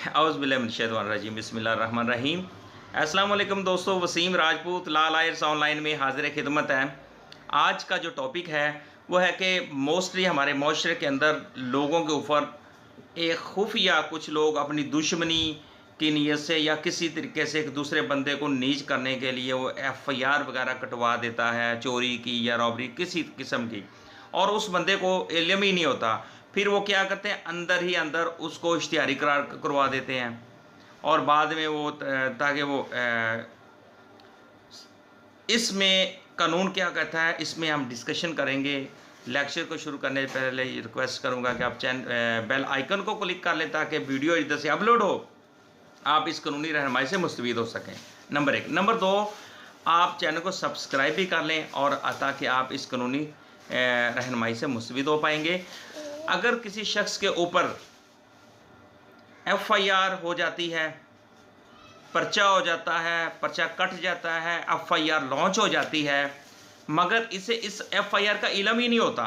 औज़ुबिल्लाहिमिनश्शैतानिर्रजीम बिस्मिल्लाहिर्रहमानिर्रहीम। अस्सलाम वालेकुम दोस्तों, वसीम राजपूत लाल आयर्स ऑनलाइन में हाजिर खिदमत है। आज का जो टॉपिक है वो है कि मोस्टली हमारे माशरे के अंदर लोगों के ऊपर एक खुफिया कुछ लोग अपनी दुश्मनी की नीयत से या किसी तरीके से एक दूसरे बंदे को नीच करने के लिए वो एफआईआर वगैरह कटवा देता है, चोरी की या रॉबरी किसी किस्म की, और उस बंदे को इल्म ही नहीं होता। फिर वो क्या करते हैं, अंदर ही अंदर उसको इश्तिहारी करार करवा देते हैं और बाद में वो ताकि वो इसमें कानून क्या कहता है, इसमें हम डिस्कशन करेंगे। लेक्चर को शुरू करने से पहले रिक्वेस्ट करूंगा कि आप बेल आइकन को क्लिक कर लें ताकि वीडियो इधर से अपलोड हो आप इस कानूनी रहनुमाई से मुस्तफ़ीद हो सकें। नंबर 1। नंबर 2, आप चैनल को सब्सक्राइब भी कर लें और ताकि आप इस कानूनी रहनुमाई से मुस्तफ़ीद हो पाएंगे। अगर किसी शख्स के ऊपर एफआईआर हो जाती है, पर्चा हो जाता है, पर्चा कट जाता है, एफआईआर लॉन्च हो जाती है, मगर इसे इस एफआईआर का इल्म ही नहीं होता,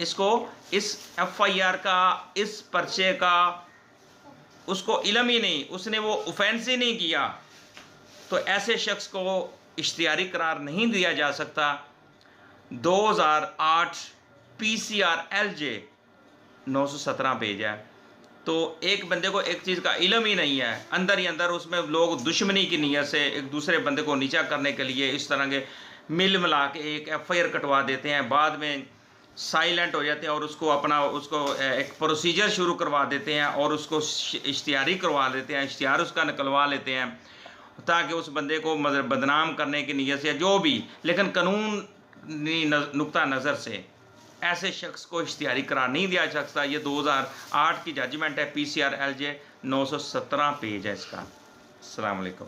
इसको इस एफआईआर का, इस पर्चे का उसको इल्म ही नहीं, उसने वो ऑफेंस ही नहीं किया, तो ऐसे शख्स को इश्तिहारी करार नहीं दिया जा सकता। 2008 पीसीआर एलजे 917 पेज है। तो एक बंदे को एक चीज़ का इल्म ही नहीं है, अंदर ही अंदर उसमें लोग दुश्मनी की नीयत से एक दूसरे बंदे को नीचा करने के लिए इस तरह के मिल मिला के एक एफआईआर कटवा देते हैं, बाद में साइलेंट हो जाते हैं और उसको एक प्रोसीजर शुरू करवा देते हैं और उसको इश्तिहारी करवा देते हैं, इश्तिहार उसका निकलवा लेते हैं ताकि उस बंदे को बदनाम करने की नीयत से जो भी, लेकिन कानूनी नुक्ता नज़र से ऐसे शख्स को इश्तिहारी करार नहीं दिया जा सकता। ये 2008 की जजमेंट है, पीसीआर एलजे 917 पेज है इसका। अस्सलाम वालेकुम।